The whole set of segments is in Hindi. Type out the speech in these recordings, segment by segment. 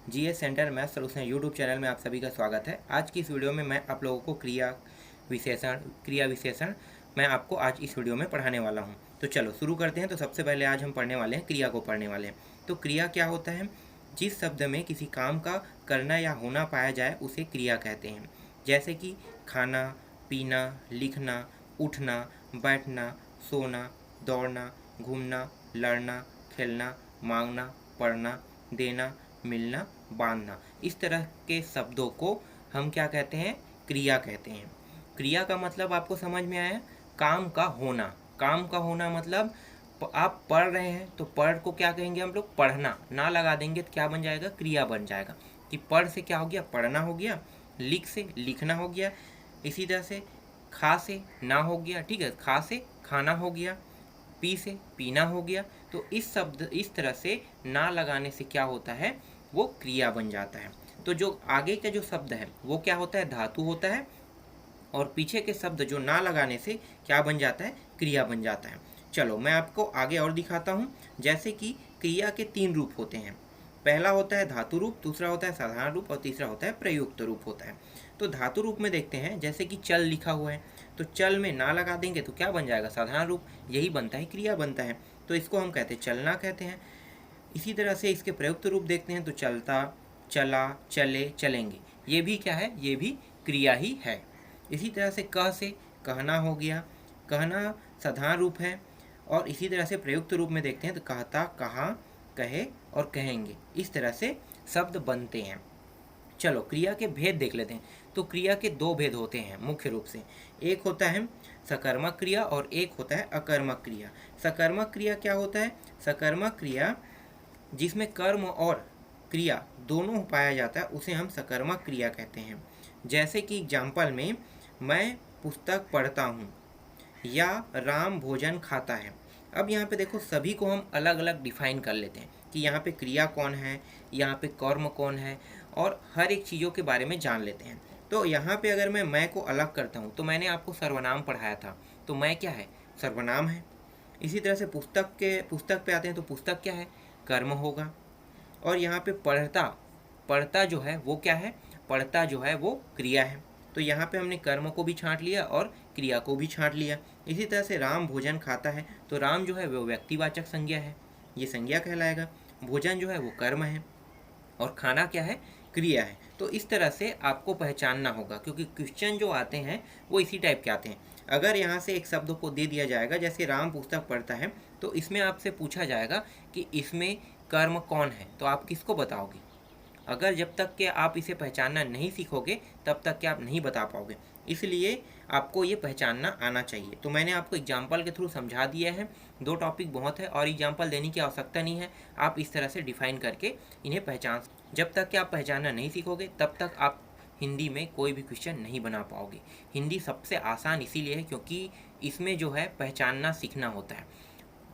GS centre math solution YouTube channel में आप सभी का स्वागत है। आज की इस वीडियो में मैं आप लोगों को क्रिया विशेषण मैं आपको आज इस वीडियो में पढ़ाने वाला हूं। तो चलो शुरू करते हैं। तो सबसे पहले आज हम पढ़ने वाले हैं क्रिया को पढ़ने वाले हैं। तो क्रिया क्या होता है? जिस शब्द में किसी काम का करना या होना पाया जाए उसे क्रिया कहते हैं। जैसे कि खाना, पीना, लिखना, उठना, बैठना, सोना, दौड़ना, घूमना, लड़ना, खेलना, मांगना, पढ़ना, देना, मिलना, बांधना। इस तरह के शब्दों को हम क्या कहते हैं? क्रिया कहते हैं। क्रिया का मतलब आपको समझ में आया? काम का होना। काम का होना मतलब आप पढ़ रहे हैं तो पढ़ को क्या कहेंगे हम लोग? पढ़ना। ना लगा देंगे तो क्या बन जाएगा? क्रिया बन जाएगा। कि पढ़ से क्या हो गया? पढ़ना हो गया। लिख से लिखना हो गया। इसी तरह से खा से ना हो गया, ठीक है, खा से खाना हो गया। पी से पीना हो गया। तो इस तरह से ना लगाने से क्या होता है? वो क्रिया बन जाता है। तो जो आगे का जो शब्द है वो क्या होता है? धातु होता है। और पीछे के शब्द जो ना लगाने से क्या बन जाता है? क्रिया बन जाता है। चलो मैं आपको आगे और दिखाता हूँ। जैसे कि क्रिया के 3 रूप होते हैं। पहला होता है धातु रूप, दूसरा होता है साधारण रूप और तीसरा होता है प्रयुक्त रूप होता है। तो धातु रूप में देखते हैं, जैसे कि चल लिखा हुआ है तो चल में ना लगा देंगे तो क्या बन जाएगा? साधारण रूप। यही बनता है, क्रिया बनता है। तो इसको हम कहते हैं चलना कहते हैं। इसी तरह से इसके प्रयुक्त रूप देखते हैं तो चलता, चला, चले, चलेंगे। ये भी क्या है? ये भी क्रिया ही है। इसी तरह से कह से कहना हो गया। कहना साधारण रूप है। और इसी तरह से प्रयुक्त रूप में देखते हैं तो कहता, कहा, कहे और कहेंगे। इस तरह से शब्द बनते हैं। चलो क्रिया के भेद देख लेते हैं। तो क्रिया के 2 भेद होते हैं मुख्य रूप से। एक होता है सकर्मक क्रिया और एक होता है अकर्मक क्रिया। सकर्मक क्रिया क्या होता है? सकर्मक क्रिया जिसमें कर्म और क्रिया दोनों पाया जाता है उसे हम सकर्मक क्रिया कहते हैं। जैसे कि एग्जाम्पल में मैं पुस्तक पढ़ता हूँ या राम भोजन खाता है। अब यहाँ पे देखो, सभी को हम अलग अलग डिफाइन कर लेते हैं कि यहाँ पे क्रिया कौन है, यहाँ पे कर्म कौन है, और हर एक चीज़ों के बारे में जान लेते हैं। तो यहाँ पे अगर मैं को अलग करता हूँ तो मैंने आपको सर्वनाम पढ़ाया था। तो मैं क्या है? सर्वनाम है। इसी तरह से पुस्तक पे आते हैं तो पुस्तक क्या है? कर्म होगा। और यहाँ पे पढ़ता, पढ़ता जो है वो क्या है? पढ़ता जो है वो क्रिया है। तो यहाँ पे हमने कर्म को भी छांट लिया और क्रिया को भी छांट लिया। इसी तरह से राम भोजन खाता है तो राम जो है वो व्यक्तिवाचक संज्ञा है, ये संज्ञा कहलाएगा। भोजन जो है वो कर्म है और खाना क्या है? क्रिया है। तो इस तरह से आपको पहचानना होगा, क्योंकि क्वेश्चन जो आते हैं वो इसी टाइप के आते हैं। अगर यहाँ से एक शब्द को दे दिया जाएगा, जैसे राम पुस्तक पढ़ता है, तो इसमें आपसे पूछा जाएगा कि इसमें कर्म कौन है, तो आप किसको बताओगे? अगर जब तक कि आप इसे पहचानना नहीं सीखोगे तब तक कि आप नहीं बता पाओगे। इसलिए आपको ये पहचानना आना चाहिए। तो मैंने आपको एग्जाम्पल के थ्रू समझा दिया है। 2 टॉपिक बहुत है और एग्जाम्पल देने की आवश्यकता नहीं है। आप इस तरह से डिफाइन करके इन्हें पहचान, जब तक कि आप पहचानना नहीं सीखोगे तब तक आप हिंदी में कोई भी क्वेश्चन नहीं बना पाओगे। हिंदी सबसे आसान इसीलिए है क्योंकि इसमें जो है पहचानना सीखना होता है।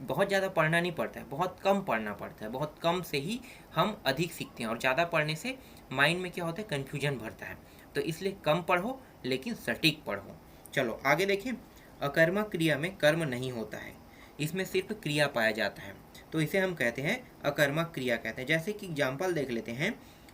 बहुत ज़्यादा पढ़ना नहीं पड़ता है, बहुत कम पढ़ना पड़ता है। बहुत कम से ही हम अधिक सीखते हैं और ज़्यादा पढ़ने से माइंड में क्या होता है? कन्फ्यूजन भरता है। तो इसलिए कम पढ़ो लेकिन सटीक पढ़ो। चलो आगे देखें। अकर्मक क्रिया में कर्म नहीं होता है, इसमें सिर्फ क्रिया पाया जाता है, तो इसे हम कहते हैं अकर्मक क्रिया कहते हैं। जैसे कि एग्जाम्पल देख लेते हैं।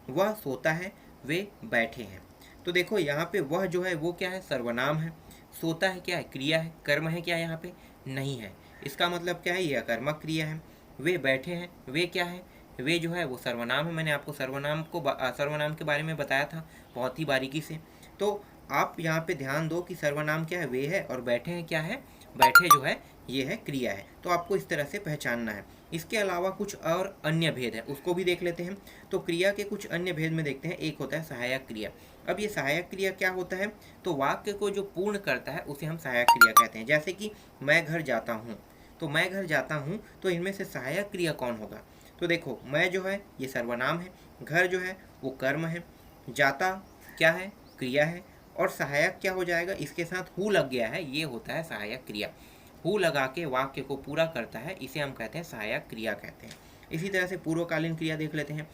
वह सोता है, वे बैठे हैं। तो देखो यहाँ पे वह जो है वो क्या है? सर्वनाम है। सोता है क्या है? क्रिया है। कर्म है क्या यहाँ पे? नहीं है। इसका मतलब क्या है? ये अकर्मक क्रिया है। वे बैठे हैं, वे क्या है? वे जो है वो सर्वनाम है। मैंने आपको सर्वनाम के बारे में बताया था बहुत ही बारीकी से। तो आप यहाँ पे ध्यान दो कि सर्वनाम क्या है? वे है, और बैठे हैं क्या है? बैठे जो है ये है क्रिया है। तो आपको इस तरह से पहचानना है। इसके अलावा कुछ और अन्य भेद है, उसको भी देख लेते हैं। तो क्रिया के कुछ अन्य भेद में देखते हैं। एक होता है सहायक क्रिया। अब ये सहायक क्रिया क्या होता है? तो वाक्य को जो पूर्ण करता है उसे हम सहायक क्रिया कहते हैं। जैसे कि मैं घर जाता हूँ, तो मैं घर जाता हूँ, तो इनमें से सहायक क्रिया कौन होगा? तो देखो, मैं जो है ये सर्वनाम है, घर जो है वो कर्म है, जाता क्या है? क्रिया है, और सहायक क्या हो जाएगा? इसके साथ हु लग गया है, ये होता है सहायक क्रिया। हु लगा के वाक्य को पूरा करता है, इसे हम कहते हैं सहायक क्रिया कहते हैं। इसी तरह से पूर्वकालीन क्रिया देख लेते हैं।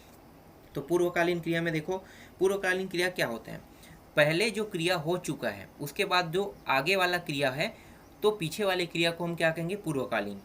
तो पूर्वकालीन क्रिया में देखो, पूर्वकालीन क्रिया क्या होता है? पहले जो क्रिया हो चुका है उसके बाद जो आगे वाला क्रिया है, तो पीछे वाले क्रिया को हम क्या कहेंगे? पूर्वकालीन।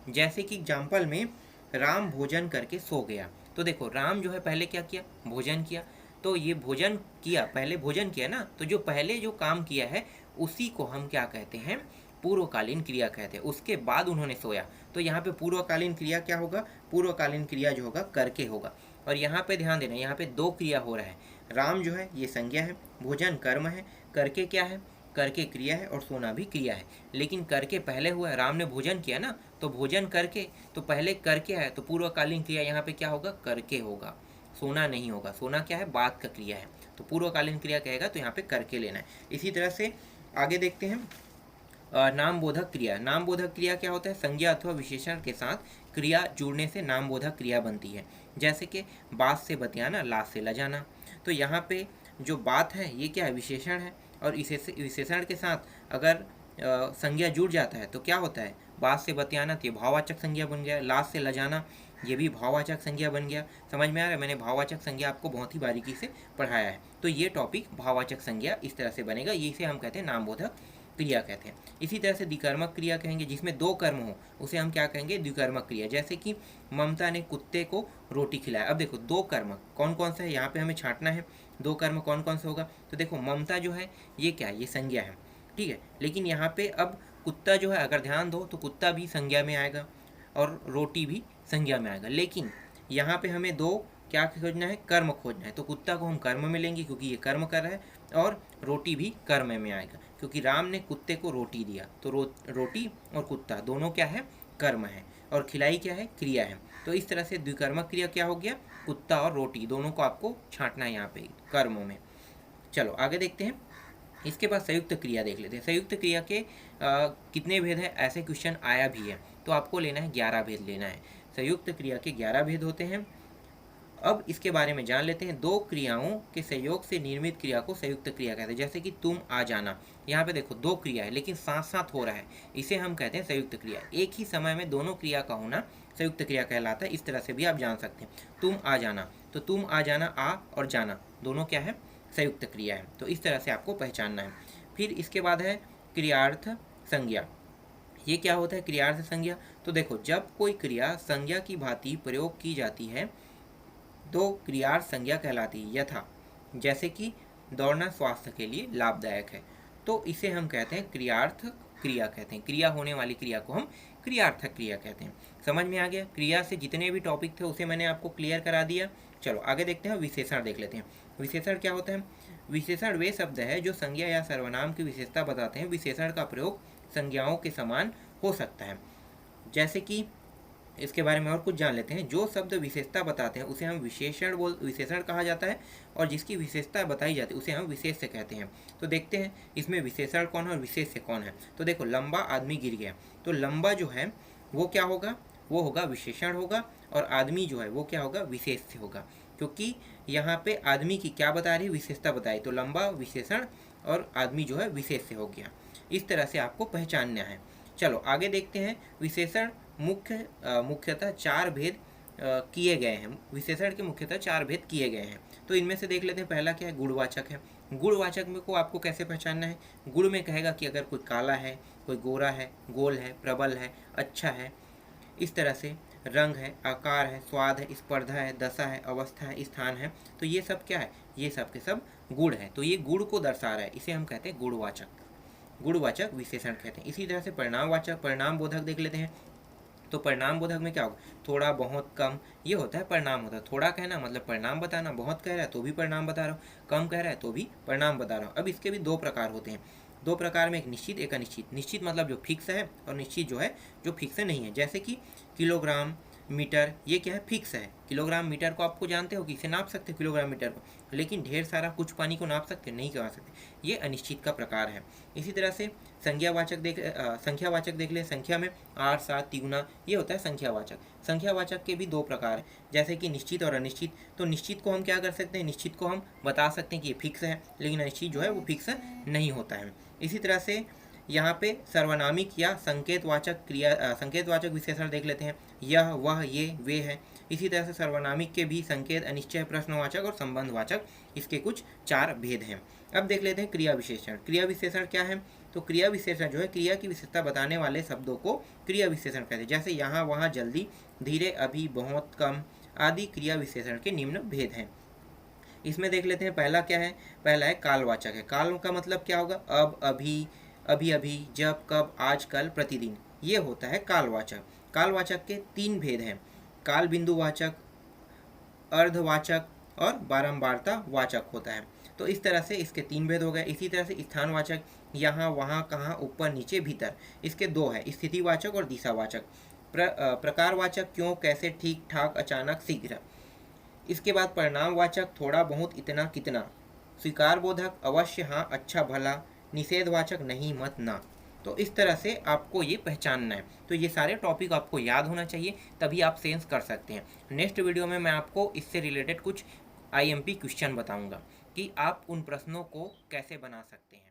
जैसे कि एग्जाम्पल में राम भोजन करके सो गया, तो तो देखो राम जो है पहले क्या किया, भोजन किया। तो ये भोजन किया, पहले भोजन किया ना, तो जो पहले जो काम किया है उसी को हम क्या कहते हैं, पूर्वकालीन क्रिया कहते हैं। उसके बाद उन्होंने सोया, तो यहाँ पे पूर्वकालीन क्रिया क्या होगा, पूर्वकालीन क्रिया जो होगा करके होगा। और यहाँ पे ध्यान देना, यहाँ पे दो क्रिया हो रहा है। राम जो है ये संज्ञा है, भोजन कर्म है, करके क्या है, करके क्रिया है, और सोना भी क्रिया है। लेकिन करके पहले हुआ है, राम ने भोजन किया ना, तो भोजन करके, तो पहले करके है, तो पूर्वकालीन क्रिया यहाँ पे क्या होगा, करके होगा, सोना नहीं होगा। सोना क्या है, बाद का क्रिया है, तो पूर्वकालीन क्रिया कहेगा तो यहाँ पे करके लेना है। इसी तरह से आगे देखते हैं नाम बोधक क्रिया। नाम बोधक क्रिया क्या होता है, संज्ञा अथवा विशेषण के साथ क्रिया जुड़ने से नाम बोधक क्रिया बनती है। जैसे कि बात से बतियाना, लाश से लजाना। तो यहाँ पे जो बात है ये क्या है, विशेषण है, और इसे विशेषण के साथ अगर संज्ञा जुड़ जाता है तो क्या होता है, बात से बतियाना तो ये भाववाचक संज्ञा बन गया, लाश से लजाना ये भी भाववाचक संज्ञा बन गया। समझ में आ रहा है, मैंने भाववाचक संज्ञा आपको बहुत ही बारीकी से पढ़ाया है। तो ये टॉपिक भाववाचक संज्ञा इस तरह से बनेगा, ये इसे हम कहते हैं नामबोधक क्रिया कहते हैं। इसी तरह से द्विकर्मक क्रिया कहेंगे, जिसमें दो कर्म हो उसे हम क्या कहेंगे, द्विकर्मक क्रिया। जैसे कि ममता ने कुत्ते को रोटी खिलाया। अब देखो दो कर्म कौन कौन सा है, यहाँ पे हमें छांटना है दो कर्म कौन कौन सा होगा। तो देखो ममता जो है ये क्या है, ये संज्ञा है, ठीक है। लेकिन यहाँ पे अब कुत्ता जो है, अगर ध्यान दो तो कुत्ता भी संज्ञा में आएगा और रोटी भी संज्ञा में आएगा। लेकिन यहाँ पे हमें दो क्या खोजना है, कर्म खोजना है। तो कुत्ता को हम कर्म में लेंगे क्योंकि ये कर्म कर रहा है, और रोटी भी कर्म में आएगा क्योंकि राम ने कुत्ते को रोटी दिया। तो रोटी और कुत्ता दोनों क्या है, कर्म है, और खिलाई क्या है, क्रिया है। तो इस तरह से द्विकर्मक क्रिया क्या हो गया, कुत्ता और रोटी दोनों को आपको छांटना है यहाँ पे कर्मों में। चलो आगे देखते हैं। इसके बाद संयुक्त क्रिया देख लेते हैं। संयुक्त क्रिया के कितने भेद हैं, ऐसे क्वेश्चन आया भी है, तो आपको लेना है 11 भेद लेना है। संयुक्त क्रिया के 11 भेद होते हैं। अब इसके बारे में जान लेते हैं। दो क्रियाओं के सहयोग से निर्मित क्रिया को संयुक्त क्रिया कहते हैं। जैसे कि तुम आ जाना, यहाँ पे देखो दो क्रिया है लेकिन साथ साथ हो रहा है, इसे हम कहते हैं संयुक्त क्रिया। एक ही समय में दोनों क्रिया का होना संयुक्त क्रिया कहलाता है। इस तरह से भी आप जान सकते हैं। तुम आ जाना, तो तुम आ जाना, आ और जाना दोनों क्या है, संयुक्त क्रिया है। तो इस तरह से आपको पहचानना है। फिर इसके बाद है क्रियार्थ संज्ञा। ये क्या होता है, क्रियार्थ संज्ञा। तो देखो जब कोई क्रिया संज्ञा की भांति प्रयोग की जाती है तो क्रियार्थ संज्ञा कहलाती है। यथा जैसे कि दौड़ना स्वास्थ्य के लिए लाभदायक है, तो इसे हम कहते हैं क्रियार्थ क्रिया कहते हैं। क्रिया होने वाली क्रिया को हम क्रियार्थक क्रिया कहते हैं। समझ में आ गया। क्रिया से जितने भी टॉपिक थे उसे मैंने आपको क्लियर करा दिया। चलो आगे देखते हैं, विशेषण देख लेते हैं। विशेषण क्या होता है, विशेषण वे शब्द है जो संज्ञा या सर्वनाम की विशेषता बताते हैं। विशेषण का प्रयोग संज्ञाओं के समान हो सकता है। जैसे कि इसके बारे में और कुछ जान लेते हैं। जो शब्द विशेषता बताते हैं उसे हम विशेषण कहा जाता है, और जिसकी विशेषता बताई जाती है उसे हम विशेष्य कहते हैं। तो देखते हैं इसमें विशेषण कौन है और विशेष्य कौन है। तो देखो लंबा आदमी गिर गया, तो लंबा जो है वो क्या होगा, वो होगा विशेषण होगा, और आदमी जो है वो क्या होगा, विशेष्य होगा। क्योंकि यहाँ पे आदमी की क्या बता रही है, विशेषता बताई, तो लंबा विशेषण और आदमी जो है विशेष्य हो गया। इस तरह से आपको पहचानना है। चलो आगे देखते हैं। विशेषण मुख्यतः 4 भेद किए गए हैं। विशेषण के मुख्यतः 4 भेद किए गए हैं। तो इनमें से देख लेते हैं। पहला क्या है, गुणवाचक है। गुणवाचक में को आपको कैसे पहचानना है, गुण में कहेगा कि अगर कोई काला है, कोई गोरा है, गोल है, प्रबल है, अच्छा है, इस तरह से रंग है, आकार है, स्वाद है, स्पर्धा है, दशा है, अवस्था है, स्थान है। तो ये सब क्या है, ये सब के सब गुण है। तो ये गुण को दर्शा रहा है, इसे हम कहते हैं गुणवाचक। गुणवाचक विशेषण कहते हैं। इसी तरह से परिणामवाचक, परिणाम बोधक देख लेते हैं। तो परिणाम बोधक में क्या होगा, थोड़ा, बहुत, कम, ये होता है परिणाम होता है। थोड़ा कहना मतलब परिणाम बताना, बहुत कह रहा है तो भी परिणाम बता रहा हूँ, कम कह रहा है तो भी परिणाम बता रहा हूँ। अब इसके भी 2 प्रकार होते हैं। 2 प्रकार में, एक निश्चित एक अनिश्चित। निश्चित मतलब जो फिक्स है, और निश्चित जो है जो फिक्स नहीं है। जैसे कि किलोग्राम, मीटर, ये क्या है, फिक्स है। किलोग्राम मीटर को आपको जानते हो कि इसे नाप सकते हो किलोग्राम मीटर को, लेकिन ढेर सारा कुछ पानी को नाप सकते नहीं कर सकते, ये अनिश्चित का प्रकार है। इसी तरह से संख्यावाचक देख ले। संख्या में 8, 7, 3, ये होता है संख्यावाचक। संख्यावाचक के भी 2 प्रकार हैं, जैसे कि निश्चित और अनिश्चित। तो निश्चित को हम क्या कर सकते हैं, निश्चित को हम बता सकते हैं कि ये फिक्स है, लेकिन अनिश्चित जो है वो फिक्स नहीं होता है। इसी तरह से यहाँ पे सर्वनामिक या संकेतवाचक विशेषण देख लेते हैं। यह, वह, ये, वे है। इसी तरह से सर्वनामिक के भी संकेत, अनिश्चय, प्रश्नवाचक और संबंधवाचक, इसके कुछ 4 भेद हैं। अब देख लेते हैं क्रिया विशेषण। क्रिया विशेषण क्या है, तो क्रिया विशेषण जो है क्रिया की विशेषता बताने वाले शब्दों को क्रिया विशेषण कहते हैं। जैसे यहाँ, वहाँ, जल्दी, धीरे, अभी, बहुत, कम, आदि क्रिया विशेषण के निम्न भेद हैं। इसमें देख लेते हैं, पहला क्या है। पहला है कालवाचक है। काल का मतलब क्या होगा, अब, अभी, अभी अभी, जब, कब, आज, कल, प्रतिदिन, ये होता है कालवाचक। कालवाचक के 3 भेद हैं, काल बिंदुवाचक, अर्धवाचक और बारंबारता वाचक होता है। तो इस तरह से इसके 3 भेद हो गए। इसी तरह से स्थानवाचक, यहाँ, वहाँ, कहाँ, ऊपर, नीचे, भीतर, इसके 2 है, स्थितिवाचक और दिशावाचक। प्रकारवाचक, क्यों, कैसे, ठीक ठाक, अचानक, शीघ्र। इसके बाद परिणामवाचक, थोड़ा बहुत, इतना, कितना। स्वीकार बोधक, अवश्य, हाँ, अच्छा, भला। निषेधवाचक, नहीं, मत, ना। तो इस तरह से आपको ये पहचानना है। तो ये सारे टॉपिक आपको याद होना चाहिए, तभी आप सेंस कर सकते हैं। नेक्स्ट वीडियो में मैं आपको इससे रिलेटेड कुछ IMP क्वेश्चन बताऊंगा कि आप उन प्रश्नों को कैसे बना सकते हैं।